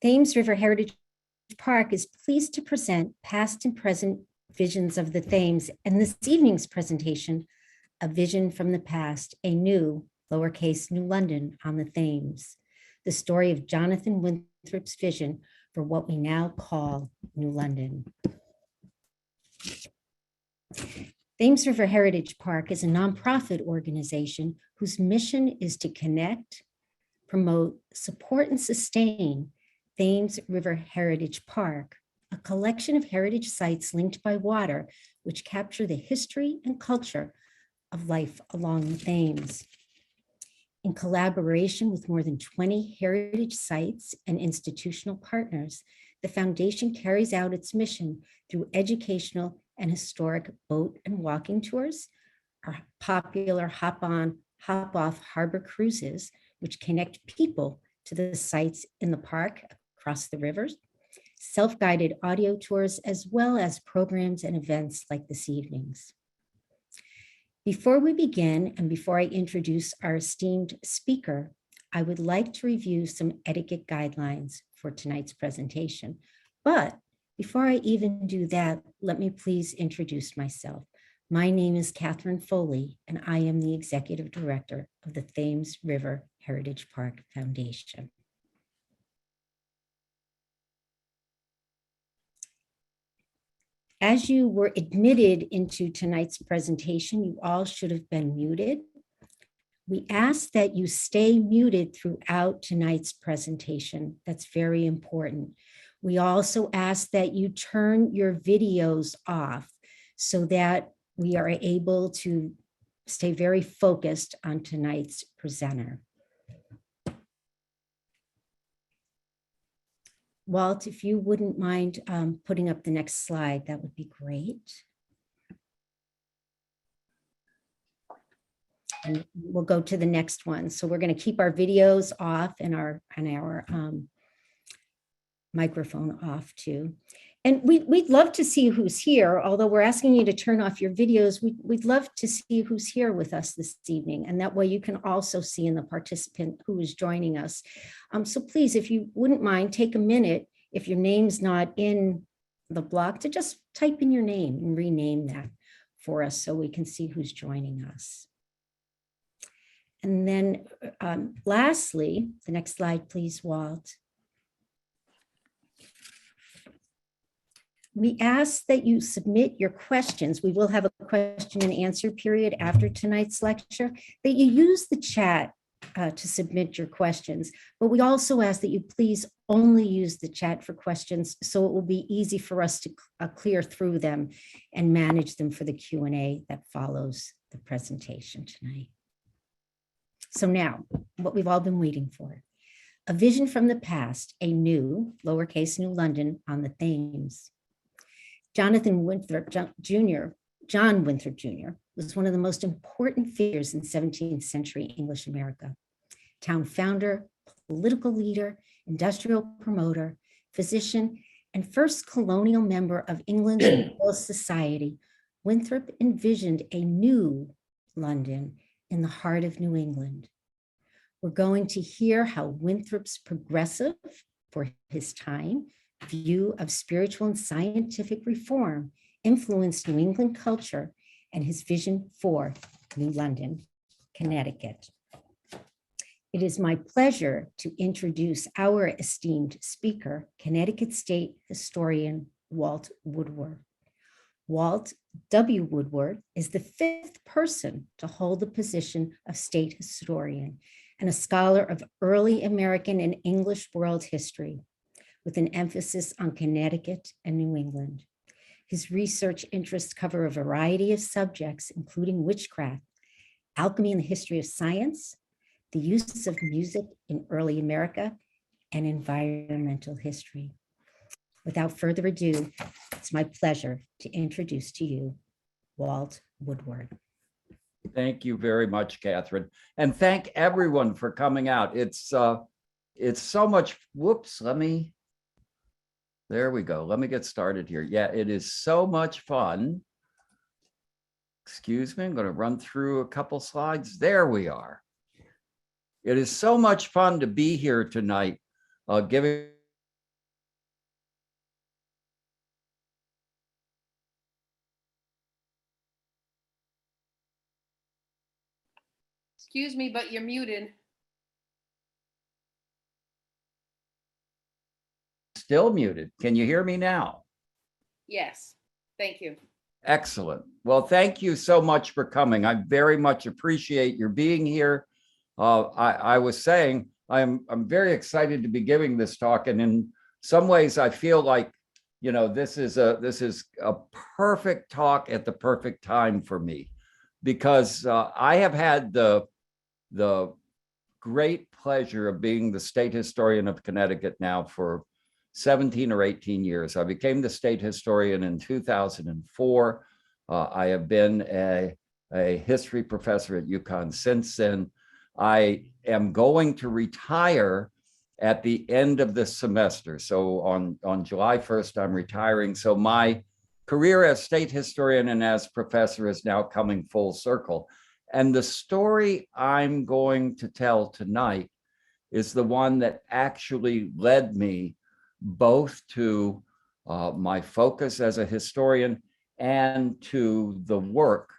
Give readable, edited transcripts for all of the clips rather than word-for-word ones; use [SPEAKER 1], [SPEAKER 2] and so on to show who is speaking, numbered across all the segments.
[SPEAKER 1] Thames River Heritage Park is pleased to present past and present visions of the Thames, and this evening's presentation, A Vision from the Past, a new, lowercase New London on the Thames, the story of Jonathan Winthrop's vision for what we now call New London. Thames River Heritage Park is a nonprofit organization whose mission is to connect, promote, support, and sustain Thames River Heritage Park, a collection of heritage sites linked by water, which capture the history and culture of life along the Thames. In collaboration with more than 20 heritage sites and institutional partners, the foundation carries out its mission through educational and historic boat and walking tours, our popular hop-on, hop-off harbor cruises, which connect people to the sites in the park across the rivers, self-guided audio tours, as well as programs and events like this evening's. Before we begin, and before I introduce our esteemed speaker, I would like to review some etiquette guidelines for tonight's presentation. But before I even do that, let me please introduce myself. My name is Catherine Foley, and I am the Executive Director of the Thames River Heritage Park Foundation. As you were admitted into tonight's presentation, you all should have been muted. We ask that you stay muted throughout tonight's presentation. That's very important. We also ask that you turn your videos off so that we are able to stay very focused on tonight's presenter. Walt, if you wouldn't mind putting up the next slide, that would be great. And we'll go to the next one. So we're going to keep our videos off and our microphone off too. And we'd love to see who's here, although we're asking you to turn off your videos. We'd love to see who's here with us this evening. And that way you can also see in the participant who is joining us. So please, if you wouldn't mind, take a minute, if your name's not in the block, to just type in your name and rename that for us so we can see who's joining us. And then lastly, the next slide, please, Walt. We ask that you submit your questions. We will have a question and answer period after tonight's lecture, that you use the chat to submit your questions. But we also ask that you please only use the chat for questions so it will be easy for us to clear through them and manage them for the Q&A that follows the presentation tonight. So now, what we've all been waiting for. A vision from the past, a new, lowercase New London on the Thames. Jonathan Winthrop Jr., John Winthrop Jr. was one of the most important figures in 17th century English America. Town founder, political leader, industrial promoter, physician, and first colonial member of England's Royal Society, Winthrop envisioned a new London in the heart of New England. We're going to hear how Winthrop's progressive, for his time, view of spiritual and scientific reform influenced New England culture and his vision for New London, Connecticut. It is my pleasure to introduce our esteemed speaker, Connecticut State Historian Walt Woodward. Walt W. Woodward is the fifth person to hold the position of state historian and a scholar of early American and English world history, with an emphasis on Connecticut and New England. His research interests cover a variety of subjects, including witchcraft, alchemy and the history of science, the use of music in early America, and environmental history. Without further ado, it's my pleasure to introduce to you Walt Woodward.
[SPEAKER 2] Thank you very much, Catherine. And thank everyone for coming out. It's so much, whoops, there we go. Let me get started here. Yeah, it is so much fun. Excuse me, I'm going to run through a couple slides. There we are. It is so much fun to be here tonight, giving
[SPEAKER 3] Excuse me, but you're muted.
[SPEAKER 2] Still muted. Can you hear me now?
[SPEAKER 3] Yes, thank you.
[SPEAKER 2] Excellent. Well, thank you so much for coming. I very much appreciate your being here. I was saying I'm very excited to be giving this talk, and in some ways, I feel like this is a perfect talk at the perfect time for me, because I have had the great pleasure of being the state historian of Connecticut now for 17 or 18 years. I became the state historian in 2004. I have been a history professor at UConn since then. I am going to retire at the end of this semester. So on July 1st, I'm retiring. So my career as state historian and as professor is now coming full circle. And the story I'm going to tell tonight is the one that actually led me both to my focus as a historian and to the work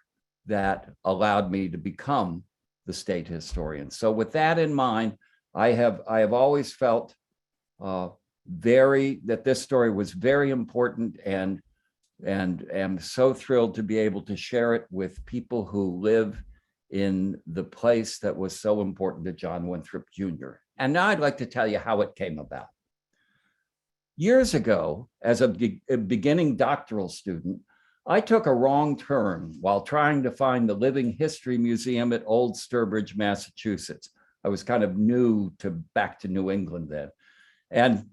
[SPEAKER 2] that allowed me to become the state historian. So with that in mind, I have always felt that this story was very important, and am so thrilled to be able to share it with people who live in the place that was so important to John Winthrop Jr. And now I'd like to tell you how it came about. Years ago, as a beginning doctoral student, I took a wrong turn while trying to find the Living History Museum at Old Sturbridge, Massachusetts. I was kind of back to New England then. And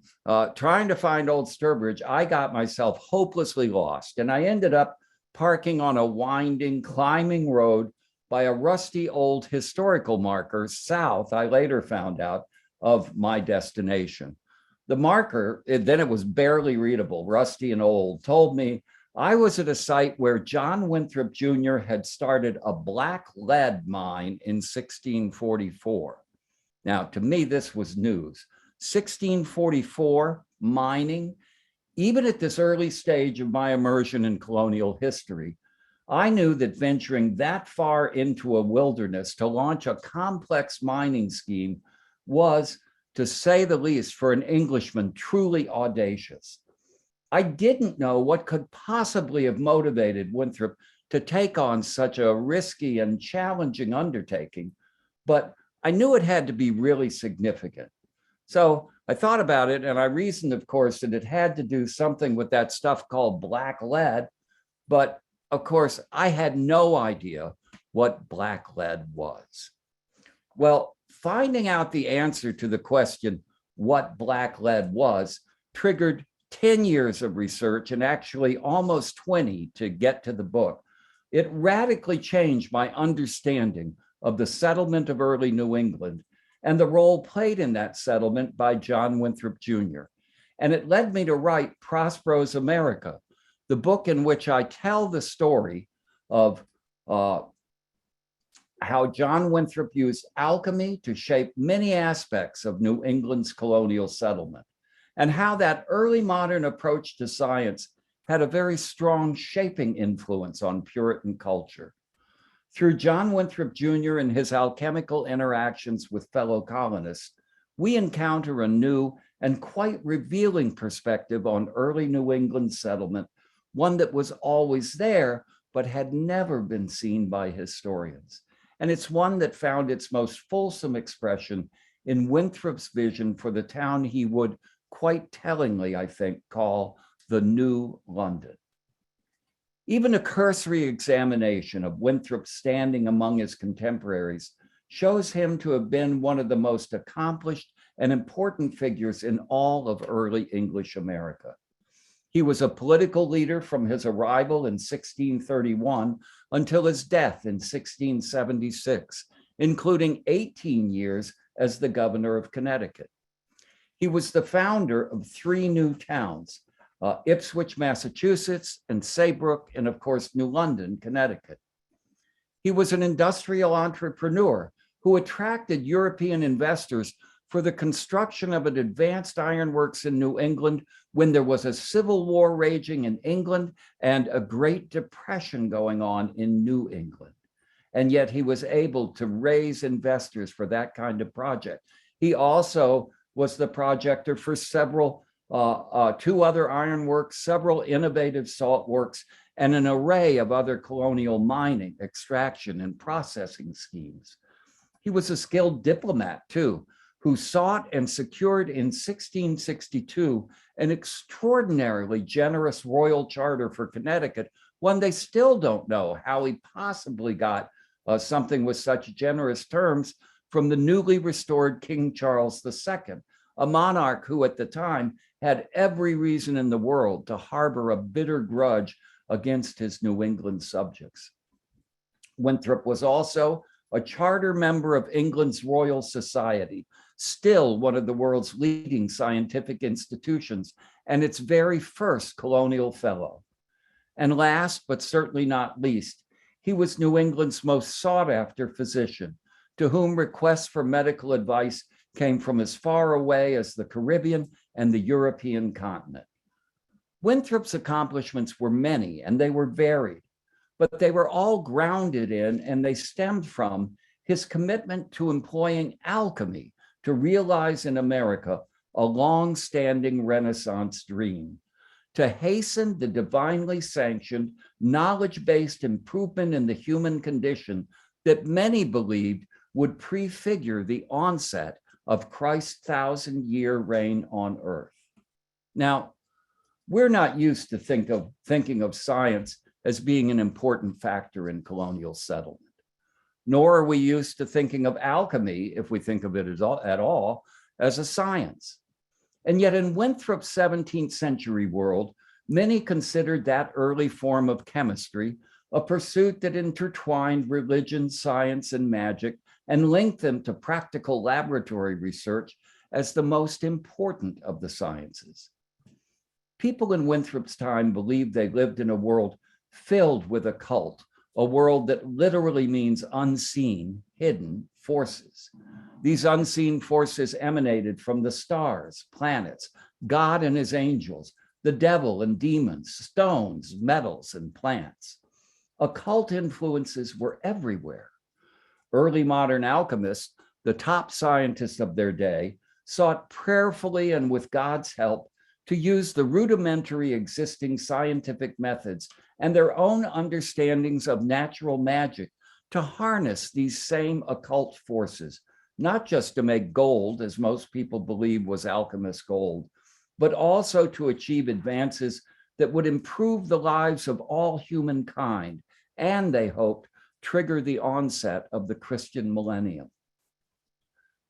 [SPEAKER 2] trying to find Old Sturbridge, I got myself hopelessly lost. And I ended up parking on a winding, climbing road by a rusty old historical marker south, I later found out, of my destination. The marker, then it was barely readable, rusty and old, told me I was at a site where John Winthrop Jr. had started a black lead mine in 1644. Now, to me, this was news. 1644, mining. Even at this early stage of my immersion in colonial history, I knew that venturing that far into a wilderness to launch a complex mining scheme was, to say the least, for an Englishman, truly audacious. I didn't know what could possibly have motivated Winthrop to take on such a risky and challenging undertaking, but I knew it had to be really significant. So I thought about it, and I reasoned, of course, that it had to do something with that stuff called black lead, but of course, I had no idea what black lead was. Well, finding out the answer to the question, what black lead was, triggered 10 years of research, and actually almost 20 to get to the book. It radically changed my understanding of the settlement of early New England and the role played in that settlement by John Winthrop Jr. And it led me to write Prospero's America, the book in which I tell the story of how John Winthrop used alchemy to shape many aspects of New England's colonial settlement, and how that early modern approach to science had a very strong shaping influence on Puritan culture. Through John Winthrop Jr. and his alchemical interactions with fellow colonists, we encounter a new and quite revealing perspective on early New England settlement, one that was always there, but had never been seen by historians. And it's one that found its most fulsome expression in Winthrop's vision for the town he would quite tellingly, I think, call the New London. Even a cursory examination of Winthrop standing among his contemporaries shows him to have been one of the most accomplished and important figures in all of early English America. He was a political leader from his arrival in 1631 until his death in 1676, including 18 years as the governor of Connecticut. He was the founder of 3 new towns, Ipswich, Massachusetts, and Saybrook, and of course, New London, Connecticut. He was an industrial entrepreneur who attracted European investors for the construction of an advanced ironworks in New England when there was a civil war raging in England and a Great Depression going on in New England. and yet he was able to raise investors for that kind of project. He also was the projector for several, two other ironworks, several innovative salt works, and an array of other colonial mining, extraction, and processing schemes. He was a skilled diplomat too, who sought and secured in 1662 an extraordinarily generous royal charter for Connecticut, one they still don't know how he possibly got something with such generous terms from the newly restored King Charles II, a monarch who at the time had every reason in the world to harbor a bitter grudge against his New England subjects. Winthrop was also a charter member of England's Royal Society, still one of the world's leading scientific institutions, and its very first colonial fellow. And last, but certainly not least, he was New England's most sought-after physician, to whom requests for medical advice came from as far away as the Caribbean and the European continent. Winthrop's accomplishments were many and they were varied, but they were all grounded in and they stemmed from his commitment to employing alchemy to realize in America a long-standing Renaissance dream, to hasten the divinely sanctioned, knowledge-based improvement in the human condition that many believed would prefigure the onset of Christ's 1,000-year reign on earth. Now, we're not used to thinking of science as being an important factor in colonial settlement, nor are we used to thinking of alchemy, if we think of it at all, as a science. And yet in Winthrop's 17th century world, many considered that early form of chemistry a pursuit that intertwined religion, science, and magic, and linked them to practical laboratory research as the most important of the sciences. People in Winthrop's time believed they lived in a world filled with occult, a world that literally means unseen, hidden forces. These unseen forces emanated from the stars, planets, God and his angels, the devil and demons, stones, metals, and plants. Occult influences were everywhere. Early modern alchemists, the top scientists of their day, sought prayerfully and with God's help to use the rudimentary existing scientific methods and their own understandings of natural magic to harness these same occult forces, not just to make gold, as most people believe was alchemist gold, but also to achieve advances that would improve the lives of all humankind, and they hoped trigger the onset of the Christian millennium.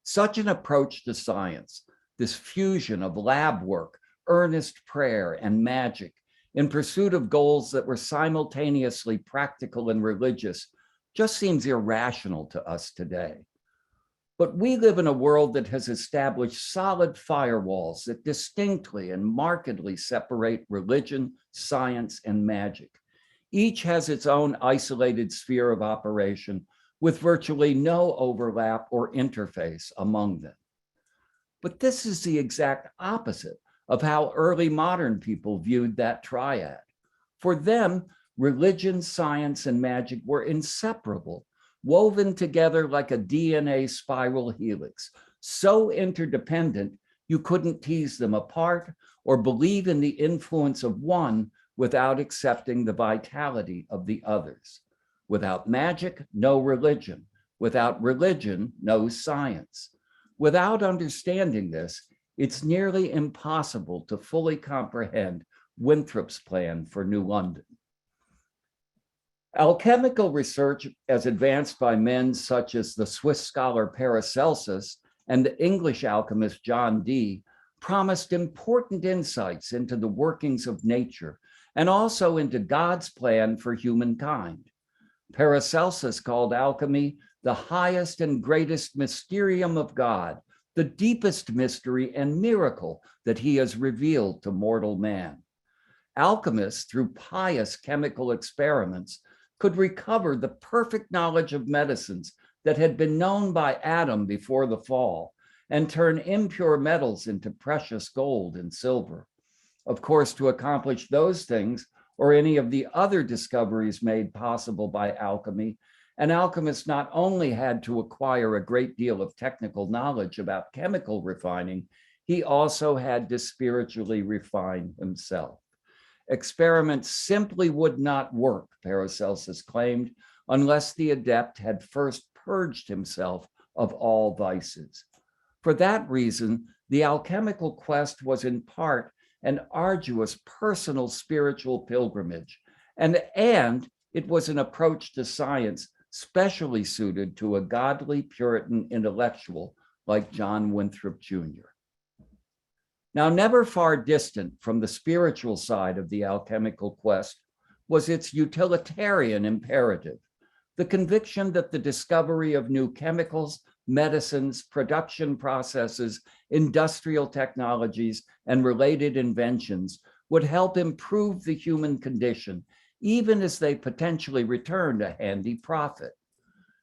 [SPEAKER 2] Such an approach to science, this fusion of lab work, earnest prayer, and magic in pursuit of goals that were simultaneously practical and religious, just seems irrational to us today. But we live in a world that has established solid firewalls that distinctly and markedly separate religion, science, and magic. Each has its own isolated sphere of operation with virtually no overlap or interface among them. But this is the exact opposite of how early modern people viewed that triad. For them, religion, science, and magic were inseparable, woven together like a DNA spiral helix, so interdependent you couldn't tease them apart or believe in the influence of one without accepting the vitality of the others. Without magic, no religion. Without religion, no science. Without understanding this, it's nearly impossible to fully comprehend Winthrop's plan for New London. Alchemical research, as advanced by men such as the Swiss scholar Paracelsus and the English alchemist John Dee, promised important insights into the workings of nature and also into God's plan for humankind. Paracelsus called alchemy the highest and greatest mysterium of God, the deepest mystery and miracle that he has revealed to mortal man. Alchemists, through pious chemical experiments, could recover the perfect knowledge of medicines that had been known by Adam before the fall and turn impure metals into precious gold and silver. Of course, to accomplish those things or any of the other discoveries made possible by alchemy, An alchemist not only had to acquire a great deal of technical knowledge about chemical refining, he also had to spiritually refine himself. Experiments simply would not work, Paracelsus claimed, unless the adept had first purged himself of all vices. For that reason, the alchemical quest was in part an arduous personal spiritual pilgrimage, and it was an approach to science specially suited to a godly Puritan intellectual like John Winthrop Jr. Now, never far distant from the spiritual side of the alchemical quest was its utilitarian imperative, the conviction that the discovery of new chemicals, medicines, production processes, industrial technologies, and related inventions would help improve the human condition, even as they potentially returned a handy profit.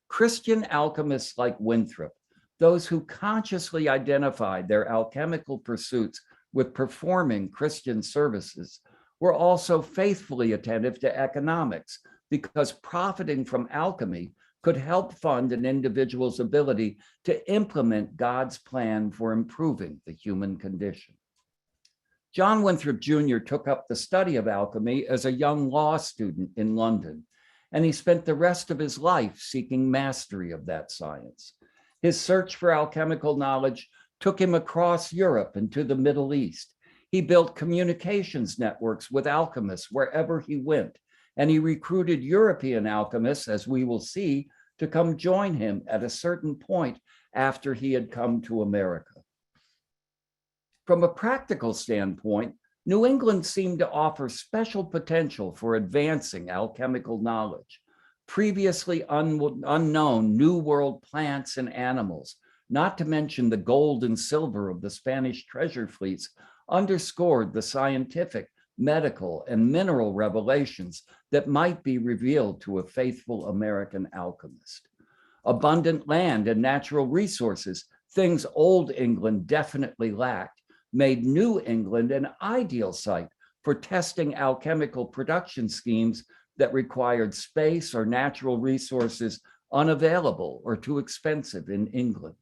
[SPEAKER 2] Christian alchemists like Winthrop, those who consciously identified their alchemical pursuits with performing Christian services, were also faithfully attentive to economics, because profiting from alchemy could help fund an individual's ability to implement God's plan for improving the human condition. John Winthrop Jr. took up the study of alchemy as a young law student in London, and he spent the rest of his life seeking mastery of that science. His search for alchemical knowledge took him across Europe and to the Middle East. He built communications networks with alchemists wherever he went, and he recruited European alchemists, as we will see, to come join him at a certain point after he had come to America. From a practical standpoint, New England seemed to offer special potential for advancing alchemical knowledge. Previously unknown New World plants and animals, not to mention the gold and silver of the Spanish treasure fleets, underscored the scientific, medical, and mineral revelations that might be revealed to a faithful American alchemist. Abundant land and natural resources, things Old England definitely lacked, made New England an ideal site for testing alchemical production schemes that required space or natural resources unavailable or too expensive in England.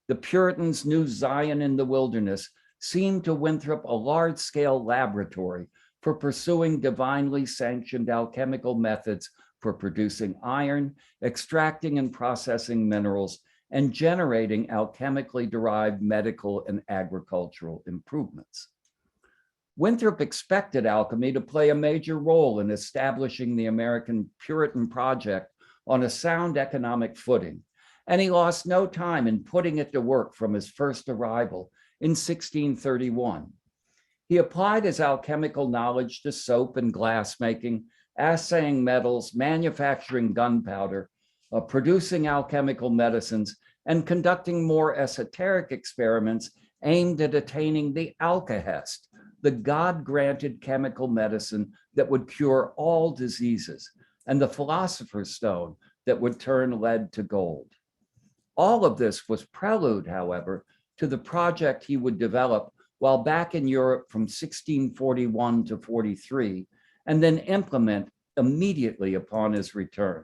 [SPEAKER 2] The Puritans knew Zion in the wilderness seemed to Winthrop a large-scale laboratory for pursuing divinely sanctioned alchemical methods for producing iron, extracting and processing minerals, and generating alchemically derived medical and agricultural improvements. Winthrop expected alchemy to play a major role in establishing the American Puritan project on a sound economic footing, and he lost no time in putting it to work from his first arrival in 1631. He applied his alchemical knowledge to soap and glass making, assaying metals, manufacturing gunpowder, producing alchemical medicines, and conducting more esoteric experiments aimed at attaining the alkahest, the God-granted chemical medicine that would cure all diseases, and the philosopher's stone that would turn lead to gold. All of this was prelude, however, to the project he would develop while back in Europe from 1641 to 43, and then implement immediately upon his return.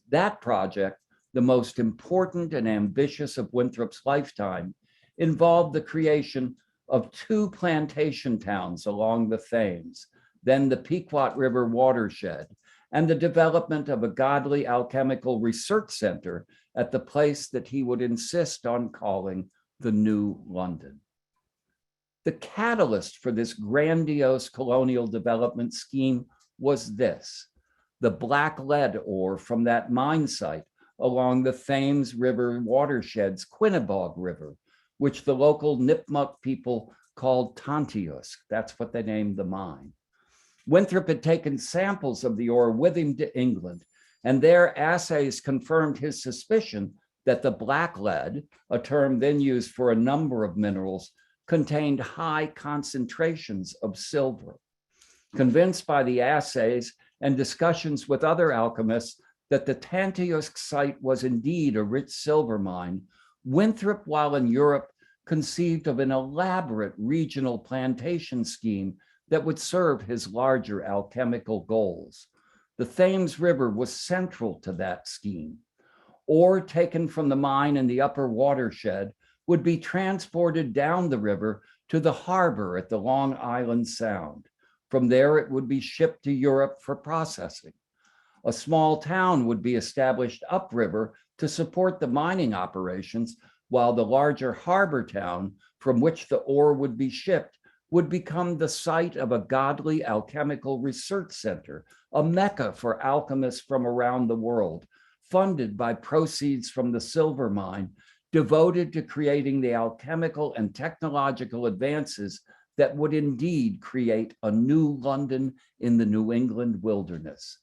[SPEAKER 2] That project, the most important and ambitious of Winthrop's lifetime, involved the creation of 2 plantation towns along the Thames, then the Pequot River watershed, and the development of a godly alchemical research center at the place that he would insist on calling the New London. The catalyst for this grandiose colonial development scheme was this: the black lead ore from that mine site along the Thames River watershed's Quinnebog River, which the local Nipmuc people called Tantiusk. That's what they named the mine. Winthrop had taken samples of the ore with him to England, and their assays confirmed his suspicion that the black lead, a term then used for a number of minerals, contained high concentrations of silver. Convinced by the assays and discussions with other alchemists that the Tantiusk site was indeed a rich silver mine, Winthrop, while in Europe, conceived of an elaborate regional plantation scheme that would serve his larger alchemical goals. The Thames River was central to that scheme. Ore taken from the mine in the upper watershed would be transported down the river to the harbor at the Long Island Sound. From there, it would be shipped to Europe for processing. A small town would be established upriver to support the mining operations, while the larger harbor town from which the ore would be shipped would become the site of a godly alchemical research center, a mecca for alchemists from around the world, funded by proceeds from the silver mine, devoted to creating the alchemical and technological advances that would indeed create a new London in the New England wilderness.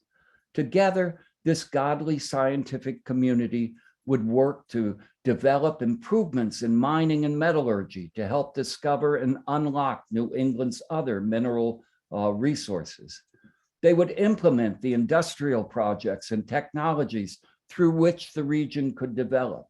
[SPEAKER 2] Together, this godly scientific community would work to develop improvements in mining and metallurgy to help discover and unlock New England's other mineral resources. They would implement the industrial projects and technologies through which the region could develop.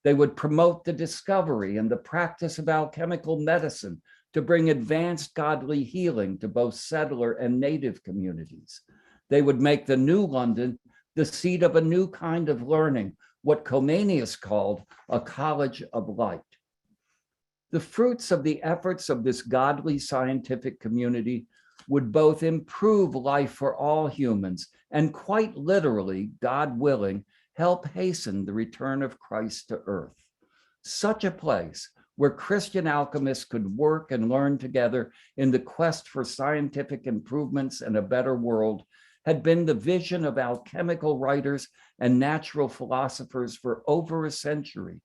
[SPEAKER 2] They would promote the discovery and the practice of alchemical medicine to bring advanced godly healing to both settler and native communities. They would make the new London the seat of a new kind of learning, what Comenius called a college of light. The fruits of the efforts of this godly scientific community would both improve life for all humans and quite literally, God willing, help hasten the return of Christ to earth. Such a place where Christian alchemists could work and learn together in the quest for scientific improvements and a better world had been the vision of alchemical writers and natural philosophers for over a century.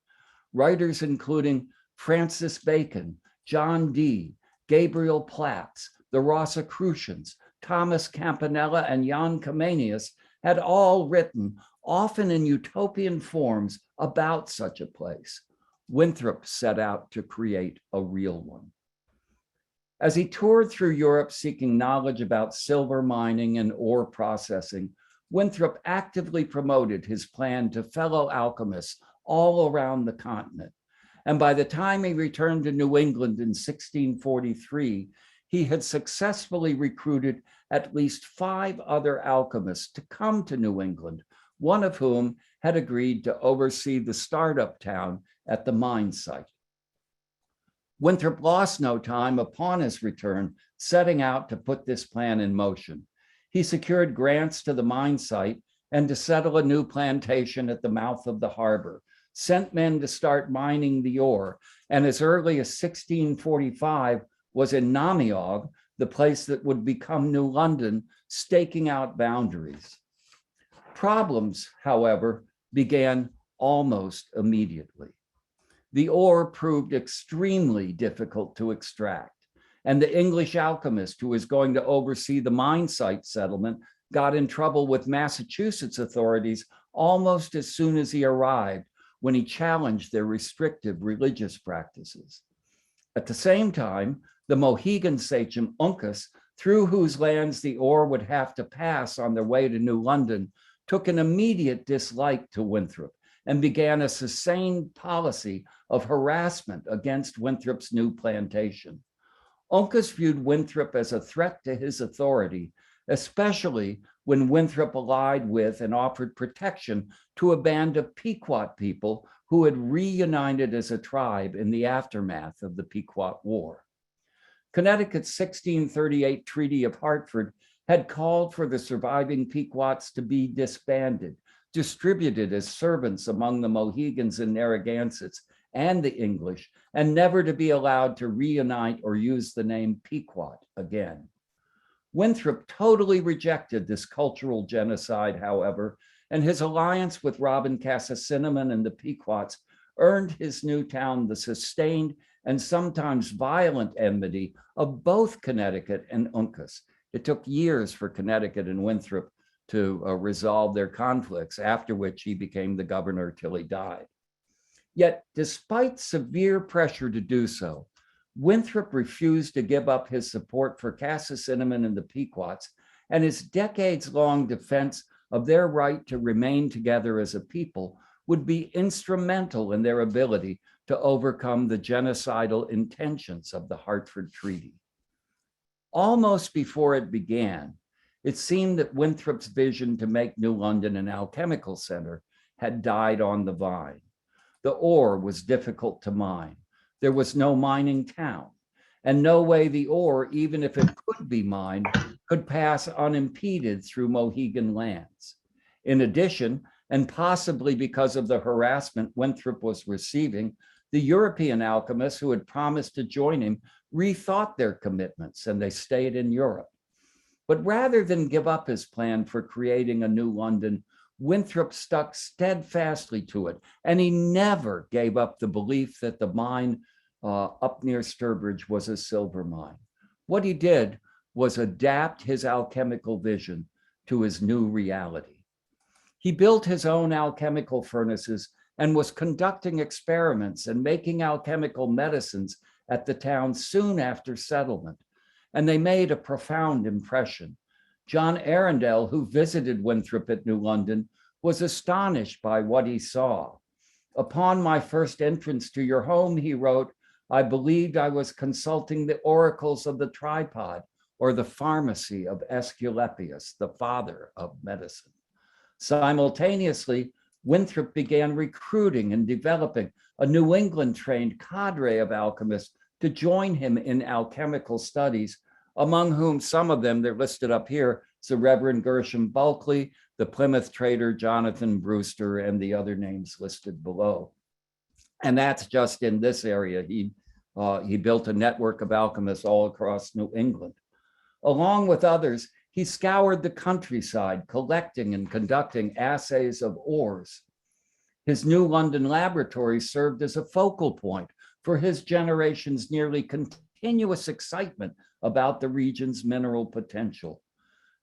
[SPEAKER 2] Writers including Francis Bacon, John Dee, Gabriel Platz, the Rosicrucians, Thomas Campanella, and Jan Comenius had all written, often in utopian forms, about such a place. Winthrop set out to create a real one. As he toured through Europe seeking knowledge about silver mining and ore processing, Winthrop actively promoted his plan to fellow alchemists all around the continent. And by the time he returned to New England in 1643, he had successfully recruited at least 5 other alchemists to come to New England, one of whom had agreed to oversee the startup town at the mine site. Winthrop lost no time upon his return, setting out to put this plan in motion. He secured grants to the mine site and to settle a new plantation at the mouth of the harbor, sent men to start mining the ore, and as early as 1645 was in Namiog, the place that would become New London, staking out boundaries. Problems, however, began almost immediately. The ore proved extremely difficult to extract, and the English alchemist who was going to oversee the mine site settlement got in trouble with Massachusetts authorities almost as soon as he arrived, when he challenged their restrictive religious practices. At the same time, the Mohegan sachem Uncas, through whose lands the ore would have to pass on their way to New London, took an immediate dislike to Winthrop and began a sustained policy of harassment against Winthrop's new plantation. Uncas viewed Winthrop as a threat to his authority, especially when Winthrop allied with and offered protection to a band of Pequot people who had reunited as a tribe in the aftermath of the Pequot War. Connecticut's 1638 Treaty of Hartford had called for the surviving Pequots to be disbanded, distributed as servants among the Mohegans and Narragansetts and the English, and never to be allowed to reunite or use the name Pequot again. Winthrop totally rejected this cultural genocide, however, and his alliance with Robin Cassis Cinnamon and the Pequots earned his new town the sustained and sometimes violent enmity of both Connecticut and Uncas. It took years for Connecticut and Winthrop to resolve their conflicts, after which he became the governor till he died. Yet, despite severe pressure to do so, Winthrop refused to give up his support for Cassis Cinnamon and the Pequots, and his decades-long defense of their right to remain together as a people would be instrumental in their ability to overcome the genocidal intentions of the Hartford Treaty. Almost before it began, It seemed that Winthrop's vision to make New London an alchemical center had died on the vine. The ore was difficult to mine. There was no mining town, and no way the ore, even if it could be mined, could pass unimpeded through Mohegan lands. In addition, and possibly because of the harassment Winthrop was receiving, the European alchemists who had promised to join him rethought their commitments and they stayed in Europe. But rather than give up his plan for creating a new London, Winthrop stuck steadfastly to it, and he never gave up the belief that the mine up near Sturbridge was a silver mine. What he did was adapt his alchemical vision to his new reality. He built his own alchemical furnaces and was conducting experiments and making alchemical medicines at the town soon after settlement, and they made a profound impression. John Arundel, who visited Winthrop at New London, was astonished by what he saw. Upon my first entrance to your home, he wrote, I believed I was consulting the oracles of the tripod or the pharmacy of Aesculapius, the father of medicine. Simultaneously, Winthrop began recruiting and developing a New England-trained cadre of alchemists to join him in alchemical studies, among whom some of them, they're listed up here, is the Reverend Gershom Bulkley, the Plymouth trader Jonathan Brewster, and the other names listed below. And that's just in this area. He built a network of alchemists all across New England. Along with others, he scoured the countryside, collecting and conducting assays of ores. His New London laboratory served as a focal point for his generation's nearly continuous excitement about the region's mineral potential.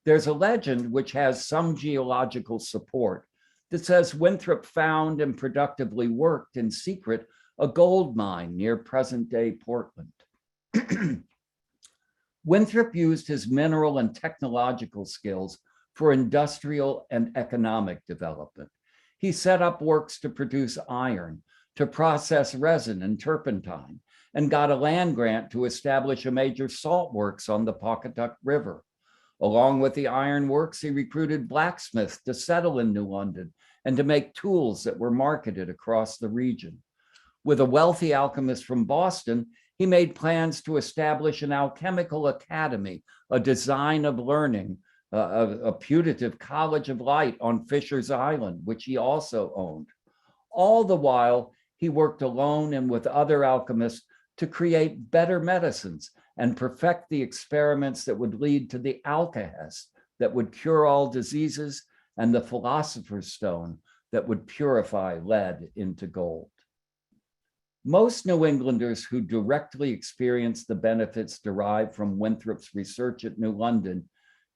[SPEAKER 2] There's a legend which has some geological support that says Winthrop found and productively worked in secret a gold mine near present-day Portland. Winthrop used his mineral and technological skills for industrial and economic development. He set up works to produce iron, to process resin and turpentine, and got a land grant to establish a major salt works on the Pawcatuck River. Along with the iron works, he recruited blacksmiths to settle in New London and to make tools that were marketed across the region. With a wealthy alchemist from Boston, he made plans to establish an alchemical academy, a design of learning, a putative college of light on Fisher's Island, which he also owned. All the while, he worked alone and with other alchemists to create better medicines and perfect the experiments that would lead to the alkahest that would cure all diseases and the philosopher's stone that would purify lead into gold. Most New Englanders who directly experienced the benefits derived from Winthrop's research at New London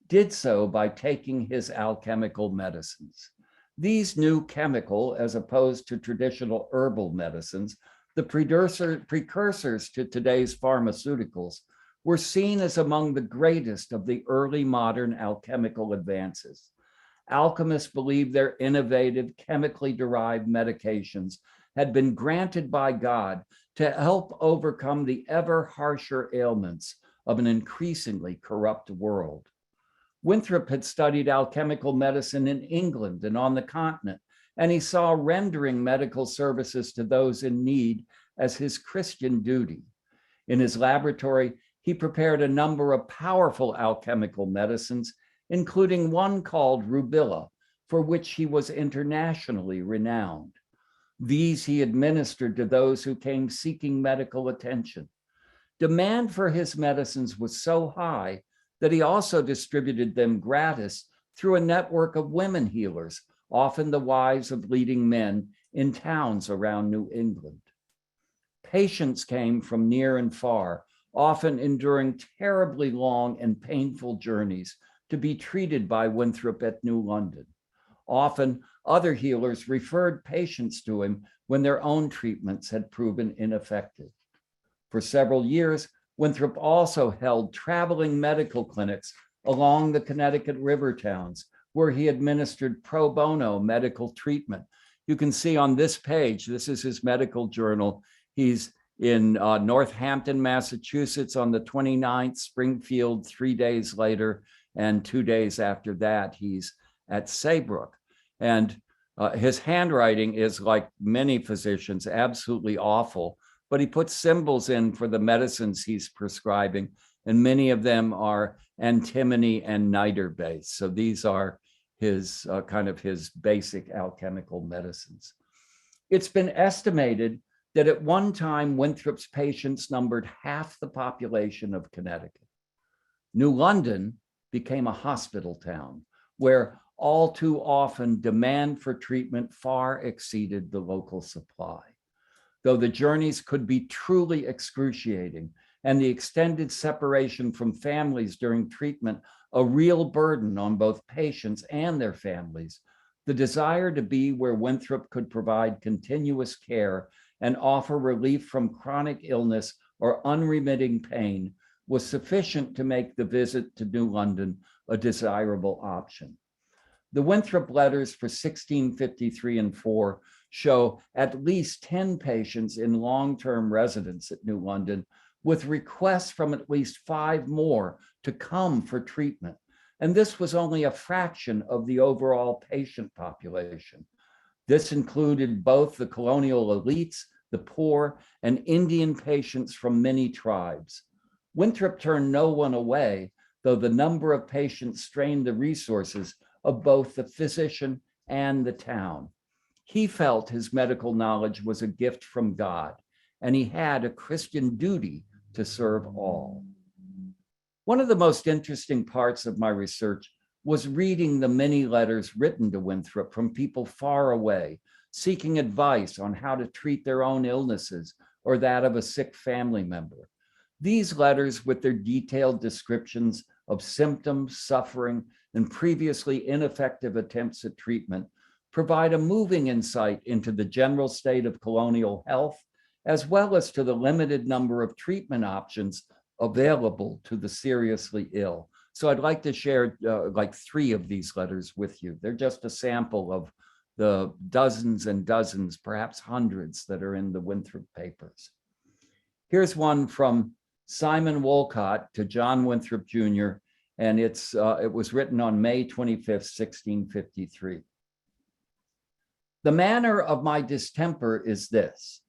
[SPEAKER 2] did so by taking his alchemical medicines. These new chemical, as opposed to traditional herbal medicines, the precursors to today's pharmaceuticals, were seen as among the greatest of the early modern alchemical advances. Alchemists believed their innovative, chemically derived medications had been granted by God to help overcome the ever harsher ailments of an increasingly corrupt world. Winthrop had studied alchemical medicine in England and on the continent, and he saw rendering medical services to those in need as his Christian duty. In his laboratory, he prepared a number of powerful alchemical medicines, including one called rubilla, for which he was internationally renowned. These he administered to those who came seeking medical attention. Demand for his medicines was so high that he also distributed them gratis through a network of women healers, often the wives of leading men in towns around New England. Patients came from near and far, often enduring terribly long and painful journeys to be treated by Winthrop at New London. Often, other healers referred patients to him when their own treatments had proven ineffective. For several years, Winthrop also held traveling medical clinics along the Connecticut River towns, where he administered pro bono medical treatment. You can see on this page, this is his medical journal. He's in Northampton, Massachusetts on the 29th, Springfield 3 days later, And 2 days after that, he's at Saybrook. And his handwriting is, like many physicians, absolutely awful, but he puts symbols in for the medicines he's prescribing, and many of them are antimony and niter based. So these are his kind of his basic alchemical medicines. It's been estimated that at one time, Winthrop's patients numbered half the population of Connecticut. New London became a hospital town where all too often demand for treatment far exceeded the local supply. Though the journeys could be truly excruciating and the extended separation from families during treatment a real burden on both patients and their families, the desire to be where Winthrop could provide continuous care and offer relief from chronic illness or unremitting pain was sufficient to make the visit to New London a desirable option. The Winthrop letters for 1653 and 4 show at least 10 patients in long-term residence at New London, with requests from at least 5 more to come for treatment. And this was only a fraction of the overall patient population. This included both the colonial elites, the poor, and Indian patients from many tribes. Winthrop turned no one away, though the number of patients strained the resources of both the physician and the town. He felt his medical knowledge was a gift from God, and he had a Christian duty to serve all. One of the most interesting parts of my research was reading the many letters written to Winthrop from people far away, seeking advice on how to treat their own illnesses or that of a sick family member. These letters, with their detailed descriptions of symptoms, suffering, and previously ineffective attempts at treatment, provide a moving insight into the general state of colonial health, as well as to the limited number of treatment options available to the seriously ill. So I'd like to share like 3 of these letters with you. They're just a sample of the dozens and dozens, perhaps hundreds, that are in the Winthrop papers. Here's one from Simon Wolcott to John Winthrop Jr., and it was written on May 25th, 1653. The manner of my distemper is this: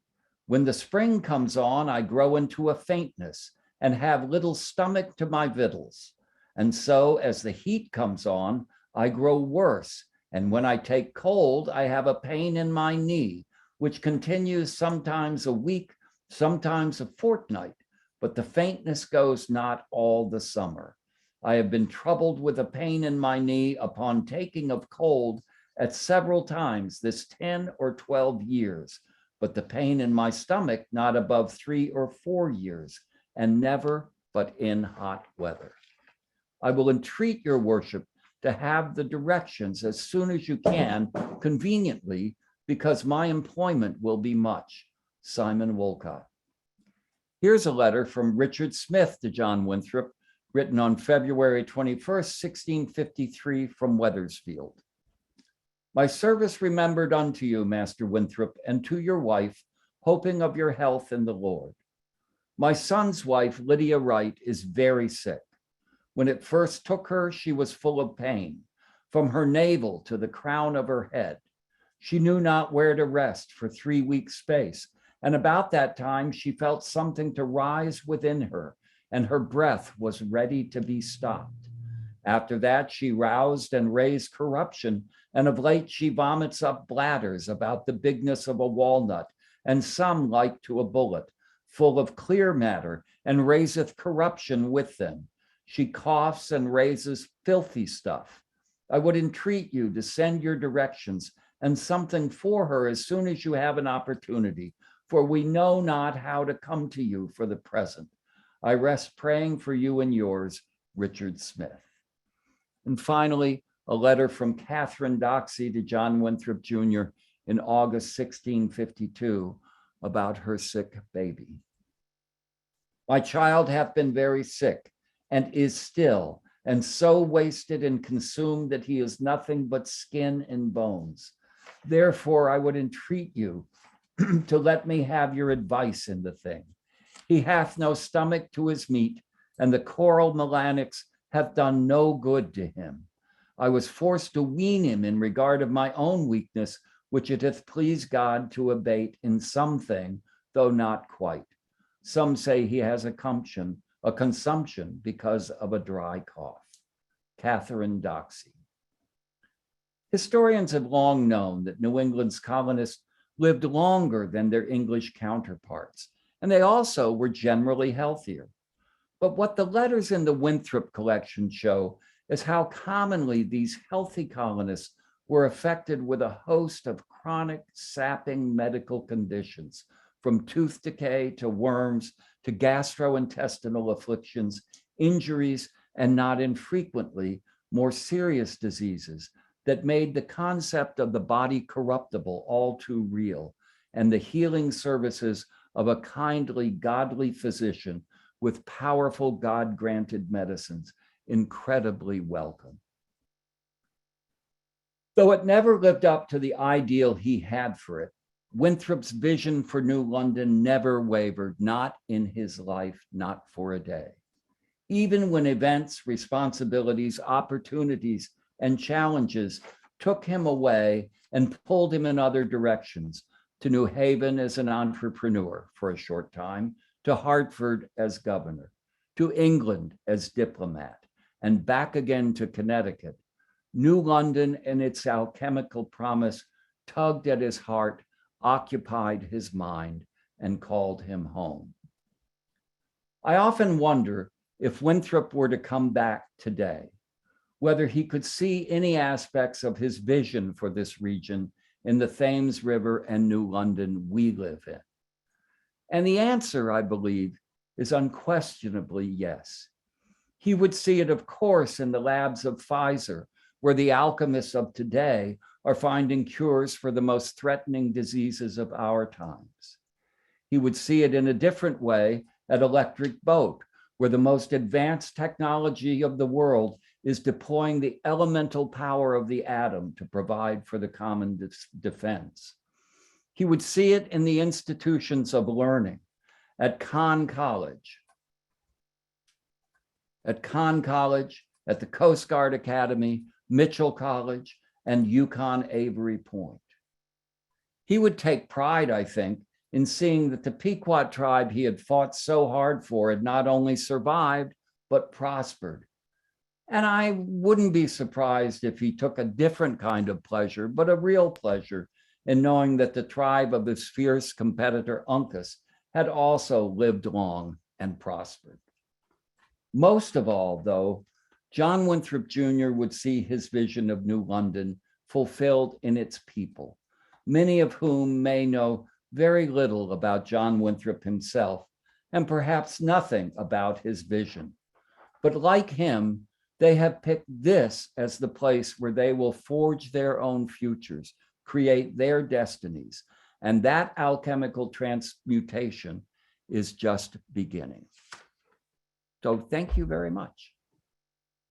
[SPEAKER 2] when the spring comes on, I grow into a faintness and have little stomach to my victuals. And so as the heat comes on, I grow worse. And when I take cold, I have a pain in my knee, which continues sometimes a week, sometimes a fortnight, but the faintness goes not all the summer. I have been troubled with a pain in my knee upon taking of cold at several times this 10 or 12 years, but the pain in my stomach not above 3 or 4 years, and never but in hot weather. I will entreat your worship to have the directions as soon as you can, conveniently, because my employment will be much. Simon Wolcott. Here's a letter from Richard Smith to John Winthrop, written on February 21st, 1653, from Wethersfield. My service remembered unto you, Master Winthrop, and to your wife, hoping of your health in the Lord. My son's wife, Lydia Wright, is very sick. When it first took her, she was full of pain, from her navel to the crown of her head. She knew not where to rest for 3 weeks' space, and about that time she felt something to rise within her, and her breath was ready to be stopped. After that, she roused and raised corruption, and of late she vomits up bladders about the bigness of a walnut, and some like to a bullet, full of clear matter, and raiseth corruption with them. She coughs and raises filthy stuff. I would entreat you to send your directions and something for her as soon as you have an opportunity, for we know not how to come to you for the present. I rest praying for you and yours, Richard Smith. And finally, a letter from Catherine Doxey to John Winthrop Jr. in August 1652 about her sick baby. My child hath been very sick, and is still, and so wasted and consumed that he is nothing but skin and bones. Therefore, I would entreat you to let me have your advice in the thing. He hath no stomach to his meat, and the coral melanix hath done no good to him. I was forced to wean him in regard of my own weakness, which it hath pleased God to abate in something, though not quite. Some say he has a consumption because of a dry cough. Catherine Doxey. Historians have long known that New England's colonists lived longer than their English counterparts, and they also were generally healthier. But what the letters in the Winthrop collection show is how commonly these healthy colonists were affected with a host of chronic sapping medical conditions, from tooth decay to worms to gastrointestinal afflictions, injuries, and not infrequently more serious diseases that made the concept of the body corruptible all too real, and the healing services of a kindly, godly physician with powerful God-granted medicines incredibly welcome. Though it never lived up to the ideal he had for it, Winthrop's vision for New London never wavered, not in his life, not for a day. Even when events, responsibilities, opportunities, and challenges took him away and pulled him in other directions, to New Haven as an entrepreneur for a short time, to Hartford as governor, to England as diplomat, and back again to Connecticut, New London and its alchemical promise tugged at his heart, occupied his mind, and called him home. I often wonder if Winthrop were to come back today, whether he could see any aspects of his vision for this region in the Thames River and New London we live in. And the answer, I believe, is unquestionably yes. He would see it, of course, in the labs of Pfizer, where the alchemists of today are finding cures for the most threatening diseases of our times. He would see it in a different way at Electric Boat, where the most advanced technology of the world is deploying the elemental power of the atom to provide for the common defense. He would see it in the institutions of learning at Conn College, at the Coast Guard Academy, Mitchell College, and Yukon Avery Point. He would take pride, I think, in seeing that the Pequot tribe he had fought so hard for had not only survived, but prospered. And I wouldn't be surprised if he took a different kind of pleasure, but a real pleasure, in knowing that the tribe of his fierce competitor Uncas had also lived long and prospered. Most of all, though, John Winthrop Jr. would see his vision of New London fulfilled in its people, many of whom may know very little about John Winthrop himself, and perhaps nothing about his vision. But like him, they have picked this as the place where they will forge their own futures, create their destinies, and that alchemical transmutation is just beginning. So thank you very much.